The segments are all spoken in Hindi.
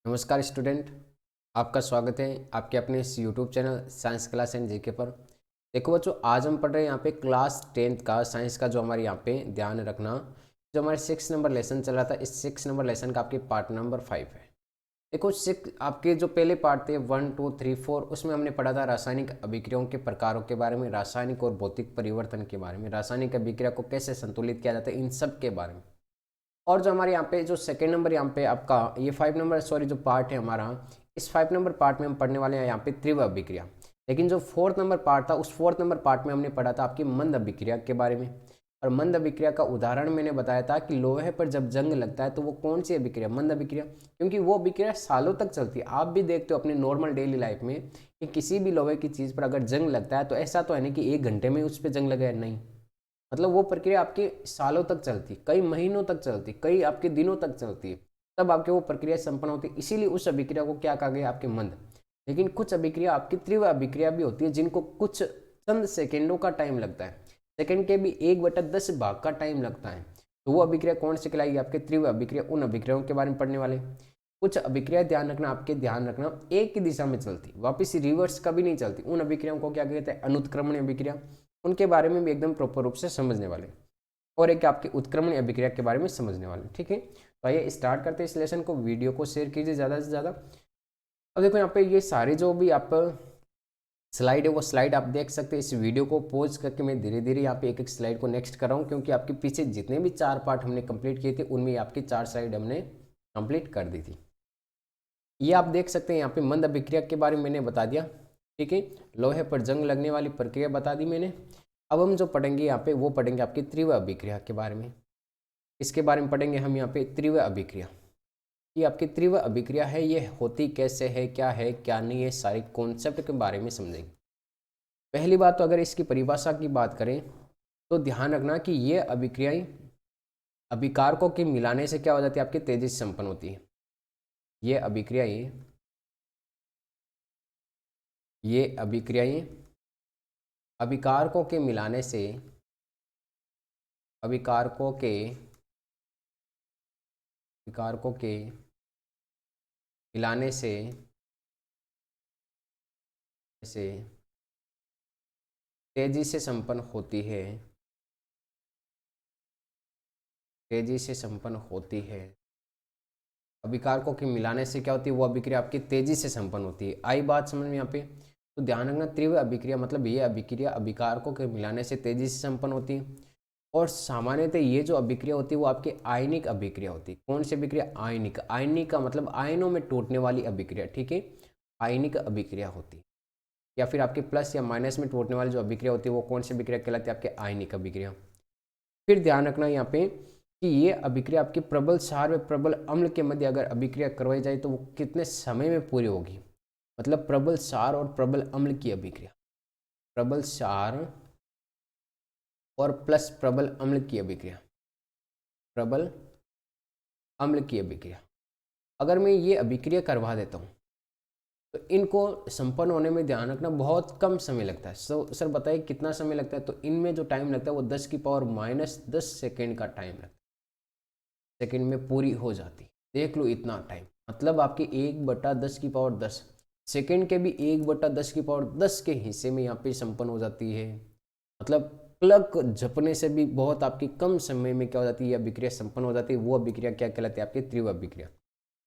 नमस्कार स्टूडेंट, आपका स्वागत है आपके अपने इस YouTube channel science class and GK पर। देखो बच्चों, आज हम पढ़ रहे हैं यहाँ पे क्लास 10th का साइंस का जो हमारे यहाँ पे ध्यान रखना, जो हमारे 6 नंबर लेसन चल रहा था, इस 6 नंबर लेसन का आपके पार्ट नंबर 5 है। देखो 6 आपके जो पहले पार्ट थे 1 2 3 4, उसमें हमने पढ़ा था रासायनिक अभिक्रियाओं के प्रकारों के बारे में, रासायनिक और भौतिक परिवर्तन के बारे में, रासायनिक अभिक्रिया को कैसे संतुलित किया जाता है, इन सब के बारे में। और जो हमारे यहाँ पे जो सेकंड नंबर यहाँ पे आपका ये 5 नंबर जो पार्ट है हमारा, इस 5 नंबर पार्ट में हम पढ़ने वाले हैं यहाँ पे तीव्र अभिक्रिया। लेकिन जो 4th नंबर पार्ट था, उस 4th नंबर पार्ट में हमने पढ़ा था आपकी मंद अभिक्रिया के बारे में। और मंद अभिक्रिया का उदाहरण मैंने बताया था कि लोहे पर जब जंग लगता है तो वो कौन सी अभिक्रिया, मंद अभिक्रिया, क्योंकि वो अभिक्रिया सालों तक चलती है। आप भी देखते हो अपने नॉर्मल डेली लाइफ में कि किसी भी लोहे की चीज़ पर अगर जंग लगता है तो ऐसा तो है नहीं कि 1 घंटे में उस पर जंग लगे, नहीं। मतलब वो प्रक्रिया आपके सालों तक चलती, कई महीनों तक चलती, कई आपके दिनों तक चलती है, तब आपके वो प्रक्रिया संपन्न होती है। इसीलिए उस अभिक्रिया को क्या कहा गया, आपके मंद। लेकिन कुछ अभिक्रिया आपकी तीव्र अभिक्रिया भी होती है, जिनको कुछ चंद सेकेंडों का टाइम लगता है, सेकेंड के भी 1/10 भाग का टाइम लगता है। तो वो अभिक्रिया कौन सी कहलाएगी, आपके तीव्र अभिक्रिया। उन अभिक्रियाओं के बारे में पढ़ने वाले। कुछ अभिक्रिया ध्यान रखना, आपके ध्यान रखना, एक ही दिशा में चलती, वापिस रिवर्स कभी नहीं चलती। उन अभिक्रियाओं को क्या कहते हैं, अनुत्क्रमण अभिक्रिया। उनके बारे में भी एकदम प्रॉपर रूप से समझने वाले, और एक आपकी उत्क्रमण अभिक्रिया के बारे में समझने वाले। ठीक है, तो आइए स्टार्ट करते हैं इस लेसन को। वीडियो को शेयर कीजिए ज़्यादा से ज़्यादा। अब देखो यहाँ पे ये सारे जो भी आप स्लाइड है, वो स्लाइड आप देख सकते हैं। इस वीडियो को पॉज करके मैं धीरे धीरे यहाँ पे एक एक स्लाइड को नेक्स्ट कर रहा हूँ, क्योंकि आपके पीछे जितने भी 4 पार्ट हमने कंप्लीट किए थे, उनमें आपकी 4 स्लाइड हमने कंप्लीट कर दी थी। ये आप देख सकते हैं यहाँ पे मंद अभिक्रिया के बारे में मैंने बता दिया। ठीक है, लोहे पर जंग लगने वाली प्रक्रिया बता दी मैंने। अब हम जो पढ़ेंगे यहाँ पे, वो पढ़ेंगे आपकी तीव्र अभिक्रिया के बारे में। इसके बारे में पढ़ेंगे हम यहाँ पे तीव्र अभिक्रिया। ये आपकी तीव्र अभिक्रिया है, ये होती कैसे है, क्या नहीं है, सारी कॉन्सेप्ट के बारे में समझेंगे। पहली बात तो अगर इसकी परिभाषा की बात करें तो ध्यान रखना कि ये अभिक्रियाएं अभिकारकों के मिलाने से क्या हो जाती है, आपकी तेजी से संपन्न होती है। ये अभिक्रियाएं अभिकारकों के मिलाने से अभिकारकों के मिलाने से तेजी से संपन्न होती है, तेजी से संपन्न होती है। अभिकारकों के मिलाने से क्या होती है, वो अभिक्रिया आपकी तेजी से संपन्न होती है। आई बात समझ में यहाँ पे? तो ध्यान रखना, तीव्र अभिक्रिया मतलब ये अभिक्रिया अभिकारकों के मिलाने से तेजी से संपन्न होती है। और सामान्यतः ये जो अभिक्रिया होती है वो आपकी आयनिक अभिक्रिया होती है। कौन सी अभिक्रिया, आयनिक। आयनिक का मतलब आयनों में टूटने वाली अभिक्रिया। ठीक है, आयनिक अभिक्रिया होती है। या फिर आपके प्लस या माइनस में टूटने वाली जो अभिक्रिया होती है, वो कौन सी अभिक्रिया कहलाती है, आपके आयनिक अभिक्रिया। फिर ध्यान रखना यहाँ पे कि ये अभिक्रिया आपकी प्रबल क्षार व प्रबल अम्ल के मध्य अगर अभिक्रिया करवाई जाए तो वो कितने समय में पूरी होगी। मतलब प्रबल क्षार और प्रबल अम्ल की अभिक्रिया, प्रबल क्षार और प्लस प्रबल अम्ल की अभिक्रिया, प्रबल अम्ल की अभिक्रिया, अगर मैं ये अभिक्रिया करवा देता हूँ तो इनको संपन्न होने में ध्यान रखना बहुत कम समय लगता है। सर बताइए कितना समय लगता है? तो इनमें जो टाइम लगता है वो 10⁻⁻10 सेकेंड का टाइम लगता है। सेकेंड में पूरी हो जाती, देख लो इतना टाइम। मतलब आपकी 1/10 सेकेंड के भी 1/10 के हिस्से में यहाँ पे संपन्न हो जाती है। मतलब क्लक झपने से भी बहुत आपकी कम समय में क्या हो जाती है, अभिक्रिया संपन्न हो जाती है। वो अभिक्रिया क्या कहलाती है, आपकी तीव्र अभिक्रिया।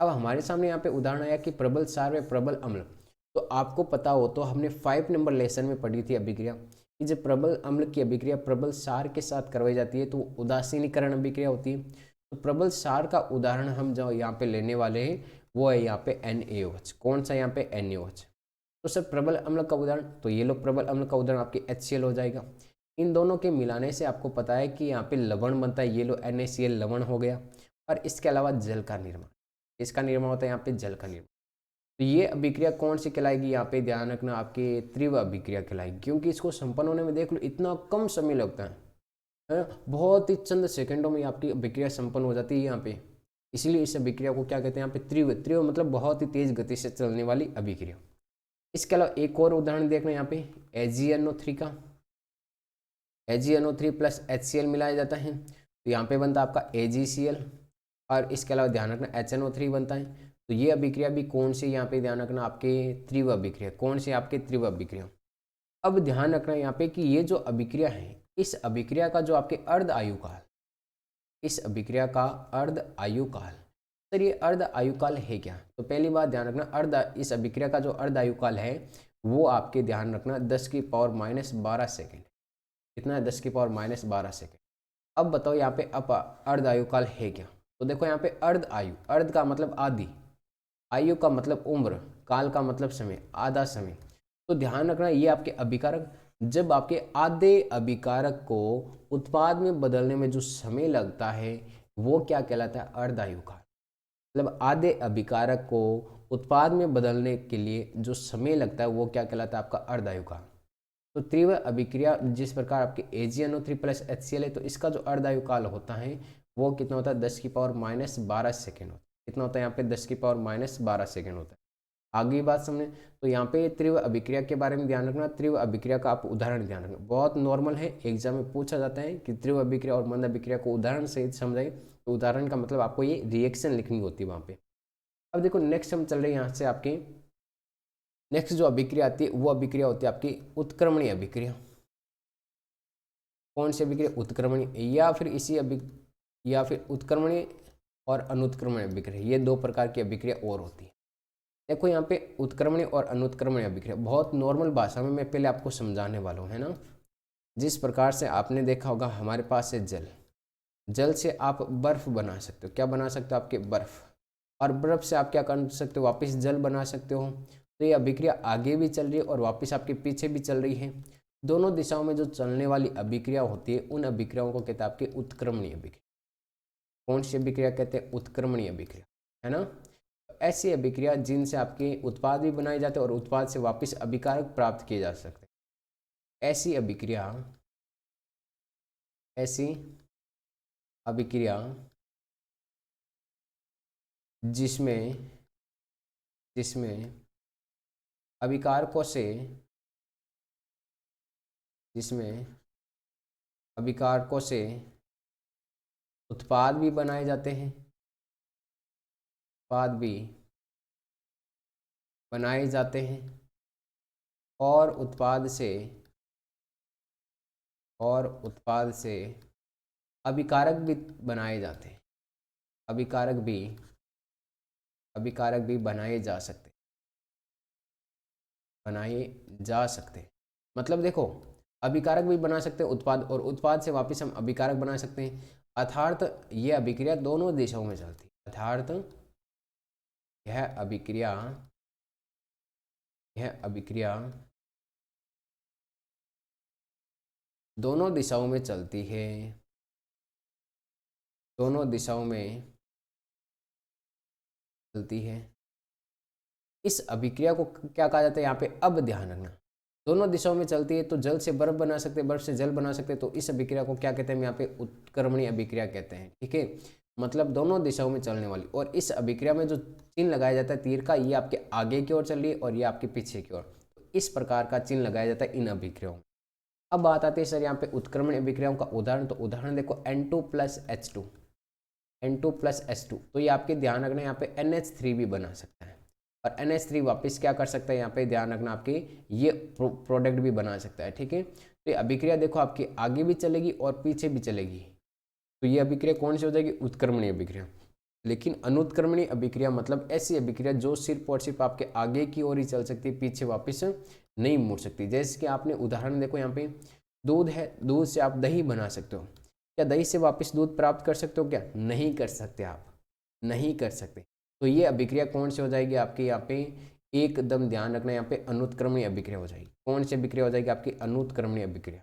अब हमारे सामने यहाँ पे उदाहरण आया कि प्रबल क्षार व प्रबल अम्ल। तो आपको पता हो तो हमने 5 नंबर लेसन में पढ़ी थी अभिक्रिया कि जब प्रबल अम्ल की अभिक्रिया प्रबल क्षार के साथ करवाई जाती है तो उदासीनीकरण अभिक्रिया होती है। तो प्रबल क्षार का उदाहरण हम जो यहाँ पे लेने वाले हैं वो है यहाँ पे NaOH। कौन सा, यहाँ पे NaOH। तो सर प्रबल अम्ल का उदाहरण, तो ये लो प्रबल अम्ल का उदाहरण आपकी HCl हो जाएगा। इन दोनों के मिलाने से आपको पता है कि यहाँ पे लवण बनता है, ये लो NaCl लवण हो गया। और इसके अलावा जल का निर्माण, इसका निर्माण होता है यहाँ पे जल का निर्माण। तो ये अभिक्रिया कौन सी कहलाएगी, यहाँ पे ध्यान रखना, आपके तीव्र अभिक्रिया कहलाएगी। क्योंकि इसको संपन्न होने में देख लो इतना कम समय लगता है, बहुत ही चंद सेकंडों में आपकी अभिक्रिया संपन्न हो जाती है यहाँ पे। इसीलिए इस अभिक्रिया को क्या कहते हैं, यहाँ पे तीव्र। तीव्र मतलब बहुत ही तेज गति से चलने वाली अभिक्रिया। इसके अलावा एक और उदाहरण देखना यहाँ पे AgNO3 का। AgNO3 प्लस HCl मिलाया जाता है तो यहाँ पे बनता है आपका AgCl। और इसके अलावा ध्यान रखना HNO3 बनता है तो ये अभिक्रिया भी कौन सी, यहाँ पे ध्यान रखना आपके तीव्र अभिक्रिया, कौन सी आपके तीव्र अभिक्रिया। अब ध्यान रखना यहाँ पे कि ये जो अभिक्रिया है, इस अभिक्रिया का जो आपके अर्ध आयुकाल, इस अभिक्रिया का अर्ध आयुकाल, सर ये अर्ध आयुकाल है क्या। तो पहली बात ध्यान रखना, इस अभिक्रिया का जो अर्ध आयुकाल है वो आपके ध्यान रखना 10⁻12 सेकेंड। कितना है, 10⁻12 सेकेंड। अब बताओ यहाँ पे अर्ध आयुकाल है क्या। तो देखो यहाँ पे अर्ध आयु, अर्ध का मतलब आदि, आयु का मतलब उम्र, काल का मतलब समय, आधा समय। तो ध्यान रखना ये आपके अभिकारक, जब आपके आधे अभिकारक को उत्पाद में बदलने में जो समय लगता है वो क्या कहलाता है, अर्ध आयुकाल। मतलब आधे अभिकारक को उत्पाद में बदलने के लिए जो समय लगता है वो क्या कहलाता है, आपका अर्ध आयुकाल। तो तीव्र अभिक्रिया जिस प्रकार आपके AgNO3+ HCl है, तो इसका जो अर्ध आयुकाल होता है वो कितना होता है, 10⁻12 सेकेंड होता है। कितना होता है यहाँ पे, 10⁻12 सेकेंड होता है। आगे बात समझे, तो यहाँ पे तीव्र अभिक्रिया के बारे में ध्यान रखना। तीव्र अभिक्रिया का आप उदाहरण ध्यान रखना, बहुत नॉर्मल है, एग्जाम में पूछा जाता है कि तीव्र अभिक्रिया और मंद अभिक्रिया को उदाहरण सहित समझाए। तो उदाहरण का मतलब आपको ये रिएक्शन लिखनी होती है वहाँ पे। अब देखो नेक्स्ट हम चल रहे हैं यहाँ से, आपके नेक्स्ट जो अभिक्रिया आती है वो अभिक्रिया होती है आपकी उत्क्रमणीय अभिक्रिया। कौन सी अभिक्रिया, उत्क्रमणीय, या फिर उत्क्रमणीय और अनुत्क्रमणीय अभिक्रिया, ये दो प्रकार की अभिक्रिया और होती है। देखो यहाँ पे उत्क्रमणीय और अनुत्क्रमणीय अभिक्रिया बहुत नॉर्मल भाषा में मैं पहले आपको समझाने वाला हूँ, है ना। जिस प्रकार से आपने देखा होगा हमारे पास है जल, जल से आप बर्फ बना सकते हो। क्या बना सकते हो, आपके बर्फ। और बर्फ से आप क्या कर सकते हो, वापस जल बना सकते हो। तो ये अभिक्रिया आगे भी चल रही है और वापस आपके पीछे भी चल रही है। दोनों दिशाओं में जो चलने वाली अभिक्रिया होती है उन अभिक्रियाओं को कहते हैं आपके उत्क्रमणीय अभिक्रिया। कौन सी अभिक्रिया कहते हैं, उत्क्रमणीय अभिक्रिया, है ना। ऐसी अभिक्रिया जिनसे आपके उत्पाद भी बनाए जाते हैं और उत्पाद से वापस अभिकारक प्राप्त किए जा सकते हैं। ऐसी अभिक्रिया जिसमें अभिकारकों से उत्पाद भी बनाए जाते हैं, और उत्पाद से अभिकारक भी बनाए जाते हैं, अभिकारक भी बनाए जा सकते। मतलब देखो, अभिकारक भी बना सकते हैं उत्पाद, और उत्पाद से वापस हम अभिकारक बना सकते हैं। अर्थात ये अभिक्रिया दोनों दिशाओं में चलती है। अर्थात यह अभिक्रिया दोनों दिशाओं में चलती है, इस अभिक्रिया को क्या कहा जाता है यहाँ पे, अब ध्यान रखना, दोनों दिशाओं में चलती है। तो जल से बर्फ बना सकते हैं, बर्फ से जल बना सकते हैं। तो इस अभिक्रिया को क्या कहते हैं, यहाँ पे उत्क्रमणीय अभिक्रिया कहते हैं। ठीक है, मतलब दोनों दिशाओं में चलने वाली। और इस अभिक्रिया में जो चिन्ह लगाया जाता है तीर का, ये आपके आगे की ओर चल रही है और ये आपके पीछे की ओर। तो इस प्रकार का चिन्ह लगाया जाता है इन अभिक्रियाओं में। अब बात आती है सर यहाँ पे उत्क्रमणीय अभिक्रियाओं का उदाहरण। तो उदाहरण देखो N2+H2, N2+H2। तो ये आपके ध्यान रखना, यहाँ पे NH3 भी बना सकता है, और NH3 वापस क्या कर सकता है, यहाँ पे ध्यान रखना आपके ये प्रोडक्ट भी बना सकता है। ठीक है, तो ये अभिक्रिया देखो आपकी आगे भी चलेगी और पीछे भी चलेगी। तो ये अभिक्रिया कौन सी हो जाएगी, उत्क्रमणीय अभिक्रिया। लेकिन अनुत्क्रमणीय अभिक्रिया मतलब ऐसी अभिक्रिया जो सिर्फ और सिर्फ आपके आगे की ओर ही चल सकती है, पीछे वापस नहीं मुड़ सकती। जैसे कि आपने उदाहरण देखो, यहाँ पे दूध है, दूध से आप दही बना सकते हो। क्या दही से वापस दूध प्राप्त कर सकते हो, क्या नहीं कर सकते, आप नहीं कर सकते। तो ये अभिक्रिया कौन सी हो जाएगी आपकी, यहाँ पे एकदम ध्यान रखना, यहाँ पे अनुत्क्रमणीय अभिक्रिया हो जाएगी। कौन सी अभिक्रिया हो जाएगी आपकी, अनुत्क्रमणीय अभिक्रिया।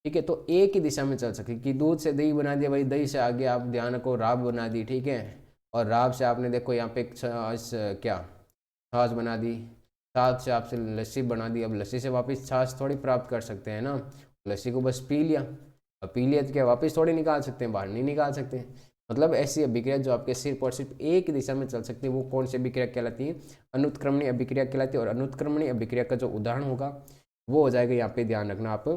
ठीक है, तो एक ही दिशा में चल सकती कि दूध से दही बना दिया भाई, दही से आगे आप ध्यान रखो राब बना दी। ठीक है, और राब से आपने देखो यहाँ पे छाछ बना दी, छाछ से आपसे लस्सी बना दी। अब लस्सी से वापस छाछ थोड़ी प्राप्त कर सकते हैं ना, लस्सी को बस पी लिया, अब पी लिया तो क्या वापस थोड़ी निकाल सकते हैं, बाहर नहीं निकाल सकते। मतलब ऐसी अभिक्रिया जो आपके सिर्फ और सिर्फ एक दिशा में चल सकती है, वो कौन सी अभिक्रिया कहलाती है, अनुत्क्रमणीय अभिक्रिया कहलाती है। और अनुत्क्रमणीय अभिक्रिया का जो उदाहरण होगा वो हो जाएगा, यहाँ पे ध्यान रखना आप,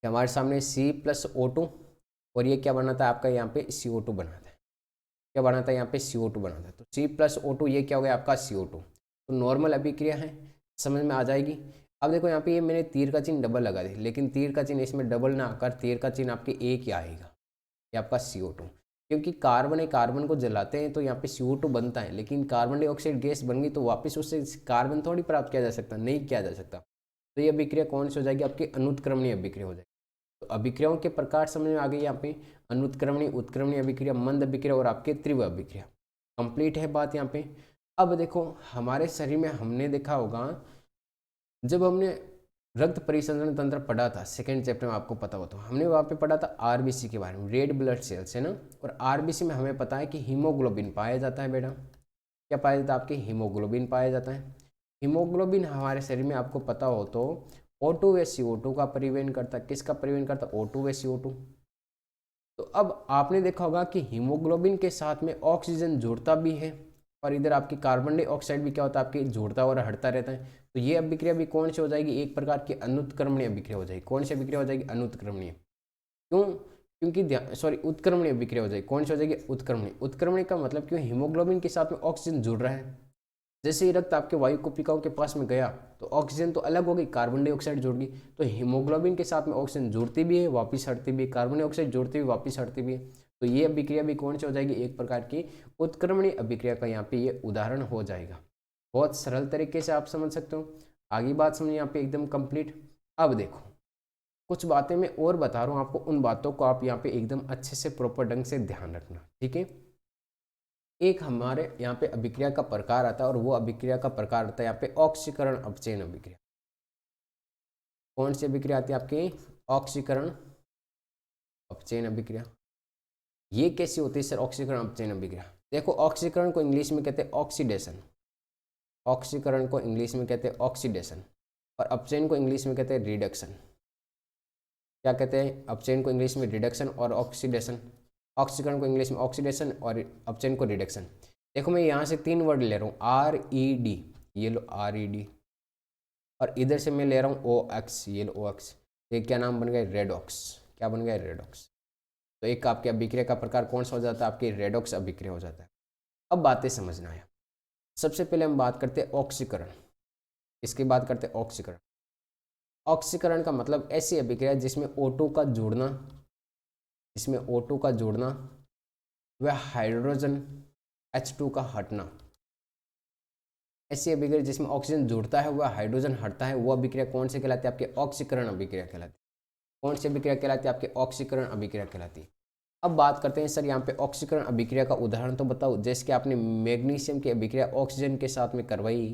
हमारे सामने C+O2, और ये क्या बनाता है आपका, यहाँ पे CO2 बनाता है। क्या बना था, यहाँ पे CO2 बना था। तो C+O2 ये क्या हो गया आपका CO2। तो नॉर्मल अभिक्रिया है, समझ में आ जाएगी। अब देखो यहाँ पे ये मैंने तीर का चिन्ह डबल लगा दी, लेकिन तीर का चिन्ह इसमें डबल ना आकर तीर का चिन्ह आपके एक ही आएगा, ये आपका CO2। क्योंकि कार्बन है, कार्बन को जलाते हैं तो यहाँ पे CO2 बनता है, लेकिन कार्बन डाइऑक्साइड गैस बन गई तो वापस उससे कार्बन थोड़ी प्राप्त किया जा सकता, नहीं किया जा सकता। तो ये अभिक्रिया कौन सी हो जाएगी, आपकी अनुत्क्रमणीय अभिक्रिया हो जाएगी। तो अभिक्रियाओं के प्रकार समझ में आ गई यहाँ पे, अनुत्क्रमणीय, उत्क्रमणीय अभिक्रिया, मंद अभिक्रिया और आपके तीव्र अभिक्रिया। कंप्लीट है बात यहाँ पे। अब देखो हमारे शरीर में हमने देखा होगा, जब हमने रक्त परिसंचरण तंत्र पढ़ा था सेकंड चैप्टर में, आपको पता हो तो हमने वहाँ पे पढ़ा था आरबीसी के बारे में, रेड ब्लड सेल्स है ना। और आरबीसी में हमें पता है कि हीमोग्लोबिन पाया जाता है बेटा। क्या पाया जाता है, आपके हीमोग्लोबिन पाया जाता है। हीमोग्लोबिन हमारे शरीर में आपको पता हो तो O2 व CO2 का परिवहन करता है। किसका परिवहन करता है, O2 व CO2। तो अब आपने देखा होगा कि हीमोग्लोबिन के साथ में ऑक्सीजन जुड़ता भी है, और इधर आपकी कार्बन डाइऑक्साइड भी क्या होता है, आपकी जुड़ता और हटता रहता है। तो ये अभिक्रिया भी कौन सी हो जाएगी, एक प्रकार की अनुत्क्रमणीय अभिक्रिया हो जाएगी। कौन सी अभिक्रिया हो जाएगी, अनुत्क्रमणीय। क्यों, क्योंकि सॉरी उत्क्रमणीय अभिक्रिया हो जाएगी। कौन सी हो जाएगी, उत्क्रमणीय। उत्क्रमणीय का मतलब क्यों, हीमोग्लोबिन के साथ में ऑक्सीजन जुड़ रहा है। जैसे ही रक्त आपके वायु कोशिकाओं के पास में गया तो ऑक्सीजन तो अलग हो गई, कार्बन डाइऑक्साइड जुड़ गई। तो हीमोग्लोबिन के साथ में ऑक्सीजन जुड़ती भी है, वापस हटती भी है, कार्बन डाइऑक्साइड जुड़ती भी, वापस हटती भी है। तो ये अभिक्रिया भी कौन सी हो जाएगी, एक प्रकार की उत्क्रमणीय अभिक्रिया का यहाँ पे ये उदाहरण हो जाएगा। बहुत सरल तरीके से आप समझ सकते हो। आगे बात समझिए यहाँ पे एकदम कंप्लीट। अब देखो कुछ बातें मैं और बता रहा हूँ आपको, उन बातों को आप यहाँ पे एकदम अच्छे से प्रॉपर ढंग से ध्यान रखना, ठीक है। एक हमारे यहाँ पे अभिक्रिया का प्रकार आता है, और वो अभिक्रिया का प्रकार आता है यहाँ पे ऑक्सीकरण अपचयन अभिक्रिया। कौन सी अभिक्रिया आती है आपकी, ऑक्सीकरण अपचयन अभिक्रिया। ये कैसी होती है सर ऑक्सीकरण अपचयन अभिक्रिया, देखो ऑक्सीकरण को इंग्लिश में कहते हैं ऑक्सीडेशन, ऑक्सीकरण को इंग्लिश में कहते हैं ऑक्सीडेशन, और अपचयन को इंग्लिश में कहते हैं रिडक्शन। क्या कहते हैं, अपचयन को इंग्लिश में रिडक्शन और ऑक्सीडेशन, ऑक्सीकरण को इंग्लिश में ऑक्सीडेशन और अपचयन को रिडक्शन। देखो मैं यहाँ से 3 वर्ड ले रहा हूँ, RED, ये लो RED, और इधर से मैं ले रहा हूँ OX, ये लो OX। ये क्या नाम बन गया, रेडॉक्स। क्या बन गया, रेडॉक्स। तो एक आपके अभिक्रिया का प्रकार कौन सा हो जाता है, आपकी रेडॉक्स अभिक्रिया हो जाता है। अब बातें समझना है। सबसे पहले हम बात करते हैं ऑक्सीकरण। इसकी बात करते हैं ऑक्सीकरण। ऑक्सीकरण का मतलब ऐसी अभिक्रिया जिसमें O2 का जुड़ना, इसमें O2 का जुड़ना व हाइड्रोजन H2 का हटना। ऐसी अभिक्रिया जिसमें ऑक्सीजन जुड़ता है वह हाइड्रोजन हटता है, वो अभिक्रिया कौन से कहलाती है, आपके ऑक्सीकरण अभिक्रिया कहलाती है। कौन सी अभिक्रिया कहलाती है, आपके ऑक्सीकरण अभिक्रिया कहलाती है। अब बात करते हैं सर यहाँ पे ऑक्सीकरण अभिक्रिया का उदाहरण तो बताओ। जैसे कि आपने मैग्नीशियम की अभिक्रिया ऑक्सीजन के साथ में करवाई,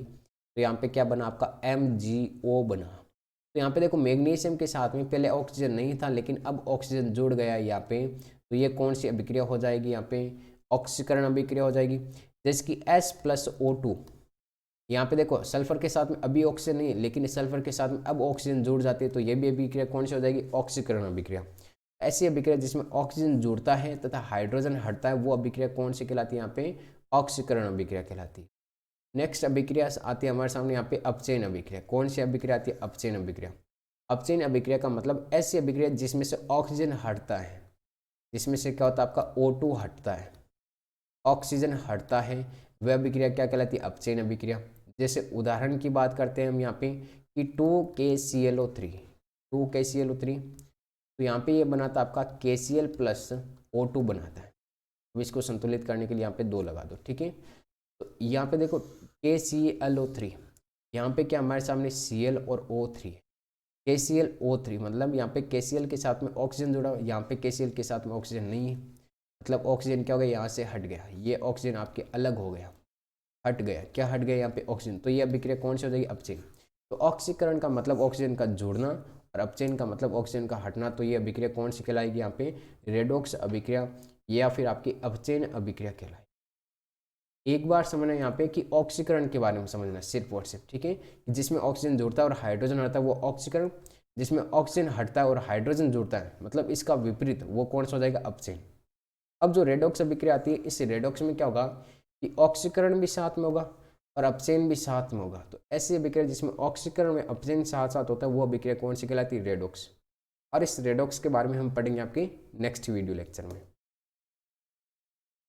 तो यहाँ पे क्या बना आपका MgO बना। तो यहाँ पे देखो मैग्नीशियम के साथ में पहले ऑक्सीजन नहीं था, लेकिन अब ऑक्सीजन जुड़ गया यहाँ पे, तो ये कौन सी अभिक्रिया हो जाएगी, यहाँ पे ऑक्सीकरण अभिक्रिया हो जाएगी। जैसे कि S+O2, यहाँ पे देखो सल्फर के साथ में अभी ऑक्सीजन नहीं है, लेकिन सल्फर के साथ में अब ऑक्सीजन जुड़ जाती है, तो ये भी अभिक्रिया कौन सी हो जाएगी, ऑक्सीकरण अभिक्रिया। ऐसी अभिक्रिया जिसमें ऑक्सीजन जुड़ता है तथा हाइड्रोजन हटता है, वो अभिक्रिया कौन सी कहलाती है, यहाँ पे ऑक्सीकरण अभिक्रिया कहलाती है। नेक्स्ट अभिक्रिया आती है हमारे सामने यहाँ पे अपचयन अभिक्रिया। कौन सी अभिक्रिया आती है, अपचयन अभिक्रिया। अपचयन अभिक्रिया का मतलब ऐसी अभिक्रिया जिसमें से ऑक्सीजन हटता है, जिसमें से क्या होता है आपका O2 हटता है, ऑक्सीजन हटता है, वह अभिक्रिया क्या कहलाती है, अपचयन अभिक्रिया। जैसे उदाहरण की बात करते हैं हम यहाँ पे कि 2KClO3, 2KClO3, तो यहाँ पे ये बनाता आपका KCl+O2 बनाता है। अब इसको संतुलित करने के लिए यहाँ पे 2 लगा दो, ठीक है। तो यहाँ पे देखो KClO3, यहाँ पे क्या हमारे सामने Cl और O3 है। KClO3 मतलब यहाँ पे KCl के साथ में ऑक्सीजन जुड़ा, यहाँ पे KCl के साथ में ऑक्सीजन नहीं है, मतलब ऑक्सीजन क्या हो गया, यहाँ से हट गया, ये ऑक्सीजन आपके अलग हो गया, हट गया। क्या हट गया, यहाँ पे ऑक्सीजन। तो ये अभिक्रिया कौन सी हो जाएगी, अपचयन। तो ऑक्सीकरण का मतलब ऑक्सीजन का जुड़ना और अपचयन का मतलब ऑक्सीजन का हटना, तो ये अभिक्रिया कौन सी कहलाएगी, यहाँ पे रेडॉक्स अभिक्रिया या फिर आपकी अपचयन अभिक्रिया कहलाएगी। एक बार समझना यहाँ पे कि ऑक्सीकरण के बारे में समझना सिर्फ और सिर्फ, ठीक है। जिसमें ऑक्सीजन जुड़ता है और हाइड्रोजन हटता है वो ऑक्सीकरण, जिसमें ऑक्सीजन हटता है और हाइड्रोजन जुड़ता है मतलब इसका विपरीत, वो कौन सा हो जाएगा, अपचयन। अब जो रेडॉक्स अभिक्रिया आती है, इस रेडॉक्स में क्या होगा कि ऑक्सीकरण भी साथ में होगा और अपचयन भी साथ में होगा। तो ऐसी अभिक्रिया जिसमें ऑक्सीकरण में अपचयन साथ साथ होता है, वो अभिक्रिया कौन सी कहलाती है, रेडॉक्स। और इस रेडॉक्स के बारे में हम पढ़ेंगे आपकी नेक्स्ट वीडियो लेक्चर में।